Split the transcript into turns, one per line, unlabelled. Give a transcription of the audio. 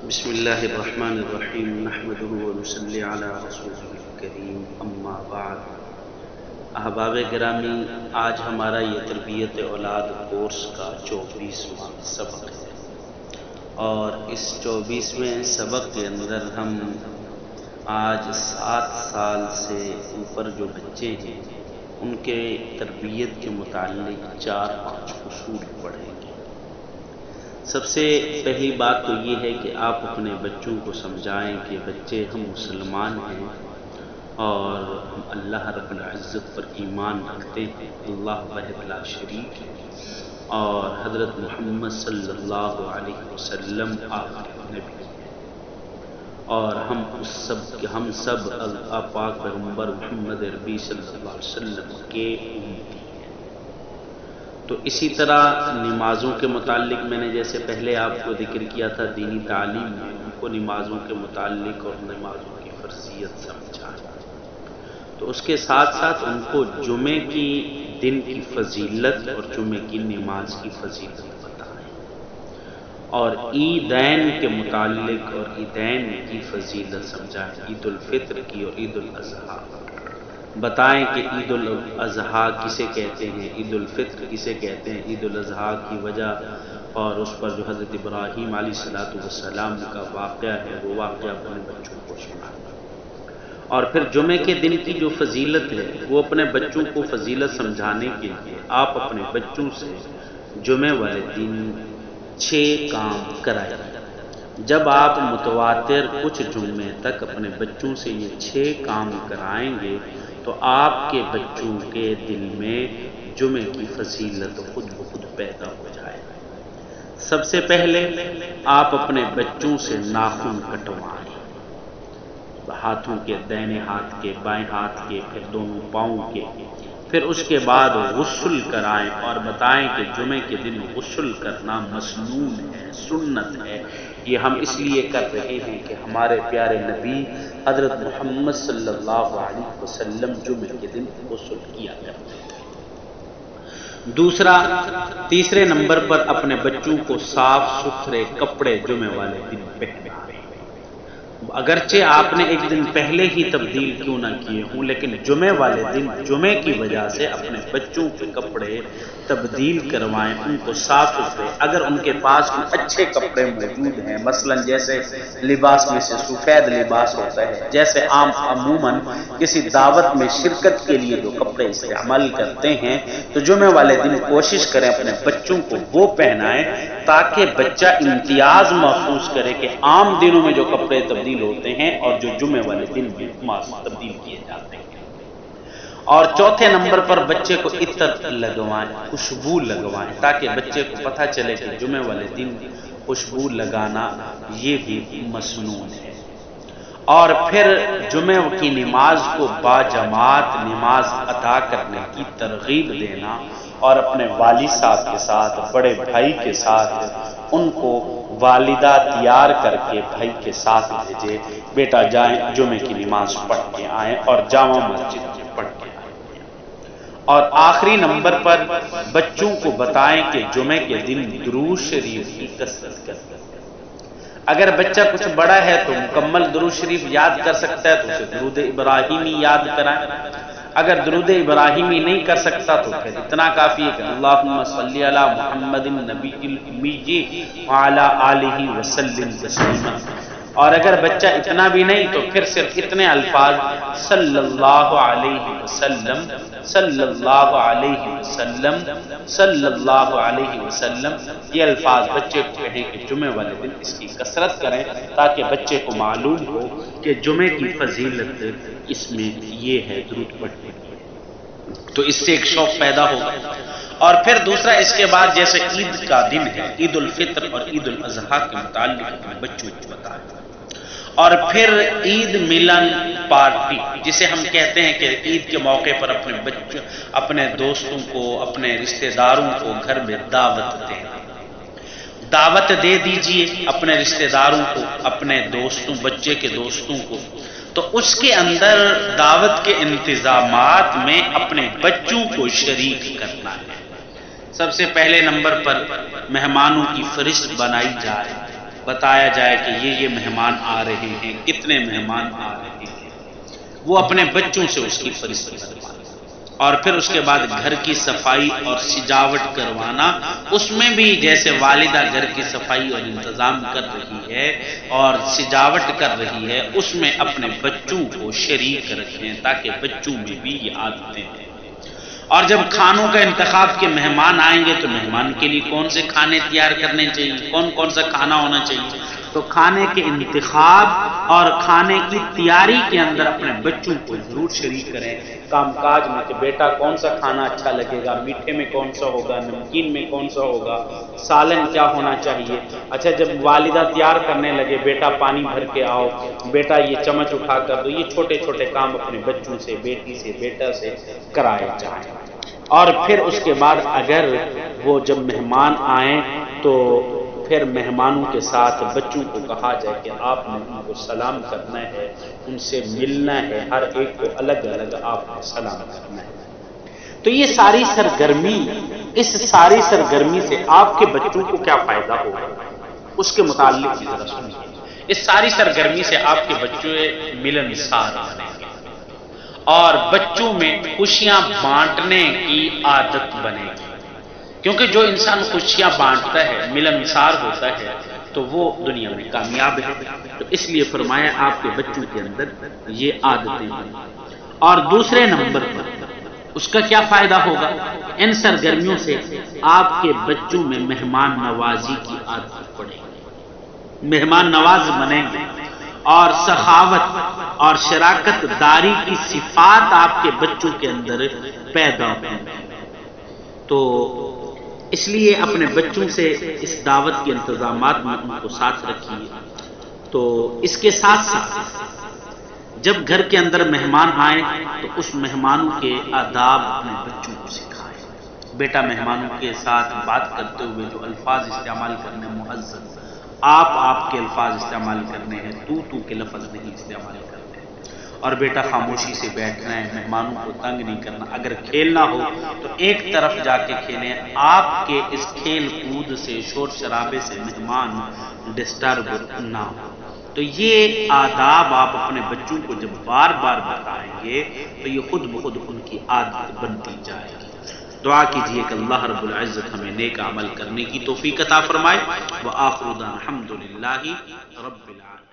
بسم اللہ الرحمن الرحیم نحمدہ ونصلی علی رسولہ الکریم اما بعد۔ احباب گرامی، آج ہمارا یہ تربیت اولاد کورس کا 24واں سبق ہے، اور اس 24ویں سبق کے اندر ہم آج 7 سال سے اوپر جو بچے ہیں ان کے تربیت کے متعلق 4-5 اصول پڑھیں گے۔ سب سے پہلی بات تو یہ ہے کہ آپ اپنے بچوں کو سمجھائیں کہ بچے ہم مسلمان ہیں اور ہم اللہ رب العزت پر ایمان رکھتے ہیں، اللہ وحدہ لا شریک ہے، اور حضرت محمد صلی اللہ علیہ وسلم آخری نبی ہیں، اور ہم سب اللہ پاک پیغمبر محمد عربی صلی اللہ علیہ وسلم کے امتی ہیں۔ تو اسی طرح نمازوں کے متعلق میں نے جیسے پہلے آپ کو ذکر کیا تھا، دینی تعلیم میں ان کو نمازوں کے متعلق اور نمازوں کی فرضیت سمجھانا، تو اس کے ساتھ ساتھ ان کو جمعے کی دن کی فضیلت اور جمعے کی نماز کی فضیلت بتائیں، اور عیدین کے متعلق اور عیدین کی فضیلت سمجھائیں، عید الفطر کی اور عید الاضحیٰ بتائیں کہ عید الاضحیٰ کسے کہتے ہیں، عید الفطر کسے کہتے ہیں، عید الاضحیٰ کی وجہ اور اس پر جو حضرت ابراہیم علیہ السلام کا واقعہ ہے وہ واقعہ اپنے بچوں کو سنائیں، اور پھر جمعے کے دن کی جو فضیلت ہے وہ اپنے بچوں کو فضیلت سمجھانے کے لیے آپ اپنے بچوں سے جمعے والے دن 6 کام کرائیں۔ جب آپ متواتر کچھ جمعے تک اپنے بچوں سے یہ 6 کام کرائیں گے تو آپ کے بچوں کے دل میں جمعے کی فضیلت خود بخود پیدا ہو جائے گی۔ سب سے پہلے آپ اپنے بچوں سے ناخن کٹوائیں، ہاتھوں کے، دائیں ہاتھ کے، بائیں ہاتھ کے، پھر دونوں پاؤں کے، پھر اس کے بعد غسل کرائیں اور بتائیں کہ جمعے کے دن غسل کرنا مسنون ہے، سنت ہے۔ یہ ہم اس لیے کر رہے ہیں کہ ہمارے پیارے نبی حضرت محمد صلی اللہ علیہ وسلم جمعے کے دن غسل کیا کرتے تھے۔ دوسرا، تیسرے نمبر پر اپنے بچوں کو صاف ستھرے کپڑے جمعے والے دن پہنائیں۔ اگرچہ آپ نے ایک دن پہلے ہی تبدیل کیوں نہ کیے ہوں، لیکن جمعے والے دن جمعے کی وجہ سے اپنے بچوں کے کپڑے تبدیل کروائیں، ان کو صاف ستھرے۔ اگر ان کے پاس کوئی اچھے کپڑے موجود ہیں، مثلا جیسے لباس میں سے سفید لباس ہوتا ہے، جیسے عموماً کسی دعوت میں شرکت کے لیے جو کپڑے استعمال کرتے ہیں، تو جمعے والے دن کوشش کریں اپنے بچوں کو وہ پہنائیں تاکہ بچہ امتیاز محسوس کرے کہ عام دنوں میں جو کپڑے تبدیل ہوتے ہیں اور جو جمعے والے دن بھی تبدیل کیے جاتے ہیں۔ اور چوتھے نمبر پر بچے کو عطر لگوائیں، خوشبو لگوائیں، تاکہ بچے کو پتہ چلے کہ جمعے والے دن خوشبو لگانا یہ بھی مسنون ہے۔ اور پھر جمعے کی نماز کو باجماعت نماز ادا کرنے کی ترغیب دینا، اور اپنے والد صاحب کے ساتھ، بڑے بھائی کے ساتھ ان کو والدہ تیار کر کے بھائی کے ساتھ بھیجے، بیٹا جائیں جمعے کی نماز پڑھ کے آئیں اور جامع مسجد میں پڑھ کے آئیں۔ اور آخری نمبر پر بچوں کو بتائیں کہ جمعے کے دن درود شریف کی کثرت کریں۔ اگر بچہ کچھ بڑا ہے تو مکمل درود شریف یاد کر سکتا ہے تو اسے درود ابراہیمی یاد کرائیں، اگر درود ابراہیمی نہیں کر سکتا تو پھر اتنا کافی ہے کہ اللہم صلی علی محمد النبی الامی وعلی آلہ وسلم تسلیما، اور اگر بچہ اتنا بھی نہیں تو پھر صرف اتنے الفاظ صلی اللہ علیہ وسلم، صلی اللہ علیہ وسلم، صلی اللہ علیہ وسلم، یہ الفاظ بچے کو کہیں کہ جمعے والے دن اس کی کثرت کریں تاکہ بچے کو معلوم ہو کہ جمعے کی فضیلت اس میں یہ ہے درود پڑھنے کی، تو اس سے ایک شوق پیدا ہوگا۔ اور پھر دوسرا اس کے بعد جیسے عید کا دن ہے، عید الفطر اور عید الاضحیٰ کے متعلق اپنے بچوں کو بتائیں، اور پھر عید ملن پارٹی جسے ہم کہتے ہیں کہ عید کے موقع پر اپنے بچوں، اپنے دوستوں کو، اپنے رشتہ داروں کو گھر میں دعوت دیں، دعوت دے دیجئے اپنے رشتہ داروں کو، اپنے دوستوں، بچے کے دوستوں کو، تو اس کے اندر دعوت کے انتظامات میں اپنے بچوں کو شریک کرنا ہے۔ سب سے پہلے نمبر پر مہمانوں کی فہرست بنائی جائے، بتایا جائے کہ یہ مہمان آ رہے ہیں، کتنے مہمان آ رہے ہیں، وہ اپنے بچوں سے اس کی فہرست کروانا، اور پھر اس کے بعد گھر کی صفائی اور سجاوٹ کروانا، اس میں بھی جیسے والدہ گھر کی صفائی اور انتظام کر رہی ہے اور سجاوٹ کر رہی ہے، اس میں اپنے بچوں کو شریک رکھیں تاکہ بچوں میں بھی یہ عادتیں ہیں۔ اور جب کھانوں کا انتخاب کے مہمان آئیں گے تو مہمان کے لیے کون سے کھانے تیار کرنے چاہیے، کون سا کھانا ہونا چاہیے، تو کھانے کے انتخاب اور کھانے کی تیاری کے اندر اپنے بچوں کو ضرور شریک کریں کام کاج میں، کہ بیٹا کون سا کھانا اچھا لگے گا، میٹھے میں کون سا ہوگا، نمکین میں کون سا ہوگا، سالن کیا ہونا چاہیے۔ اچھا جب والدہ تیار کرنے لگے، بیٹا پانی بھر کے آؤ، بیٹا یہ چمچ اٹھا کر دو، یہ چھوٹے چھوٹے کام اپنے بچوں سے، بیٹی سے، بیٹا سے کرائے جائیں۔ اور پھر اس کے بعد اگر وہ جب مہمان آئیں تو پھر مہمانوں کے ساتھ بچوں کو کہا جائے کہ آپ نے ان کو سلام کرنا ہے، ان سے ملنا ہے، ہر ایک کو الگ الگ آپ نے سلام کرنا ہے۔ تو یہ ساری سرگرمی، اس ساری سرگرمی سے آپ کے بچوں کو کیا فائدہ ہوگا، اس کے متعلق ذرا سنیے۔ اس ساری سرگرمی سے آپ کے بچے ملنسار بنیں گے اور بچوں میں خوشیاں بانٹنے کی عادت بنے گی، کیونکہ جو انسان خوشیاں بانٹتا ہے، ملنسار ہوتا ہے، تو وہ دنیا میں کامیاب ہے۔ تو اس لیے فرمایا آپ کے بچوں کے اندر یہ عادتیں بنیں۔ اور دوسرے نمبر پر اس کا کیا فائدہ ہوگا، ان سرگرمیوں سے آپ کے بچوں میں مہمان نوازی کی عادت پڑے گی، مہمان نواز بنیں گے، اور سخاوت اور شراکت داری کی صفات آپ کے بچوں کے اندر پیدا ہوں۔ تو اس لیے اپنے بچوں سے اس دعوت کے انتظامات میں ان کو ساتھ رکھیے۔ تو اس کے ساتھ ساتھ جب گھر کے اندر مہمان آئیں تو اس مہمانوں کے آداب اپنے بچوں کو سکھائیں۔ بیٹا مہمانوں کے ساتھ بات کرتے ہوئے جو الفاظ استعمال کرنے، مہذب آپ کے الفاظ استعمال کرنے ہیں، تو کے لفظ نہیں استعمال کرنے ہیں، اور بیٹا خاموشی سے بیٹھنا ہے، مہمانوں کو تنگ نہیں کرنا۔ اگر کھیلنا ہو تو ایک طرف جا کے کھیلیں، آپ کے اس کھیل کود سے، شور شرابے سے مہمان ڈسٹرب نہ ہو۔ تو یہ آداب آپ اپنے بچوں کو جب بار بار بتائیں گے تو یہ خود بخود ان کی عادت بنتی جائے گی۔ دعا کیجئے کہ اللہ رب العزت ہمیں نیک عمل کرنے کی توفیق عطا فرمائے۔ وآخر دعوانا الحمدللہ رب العالمین۔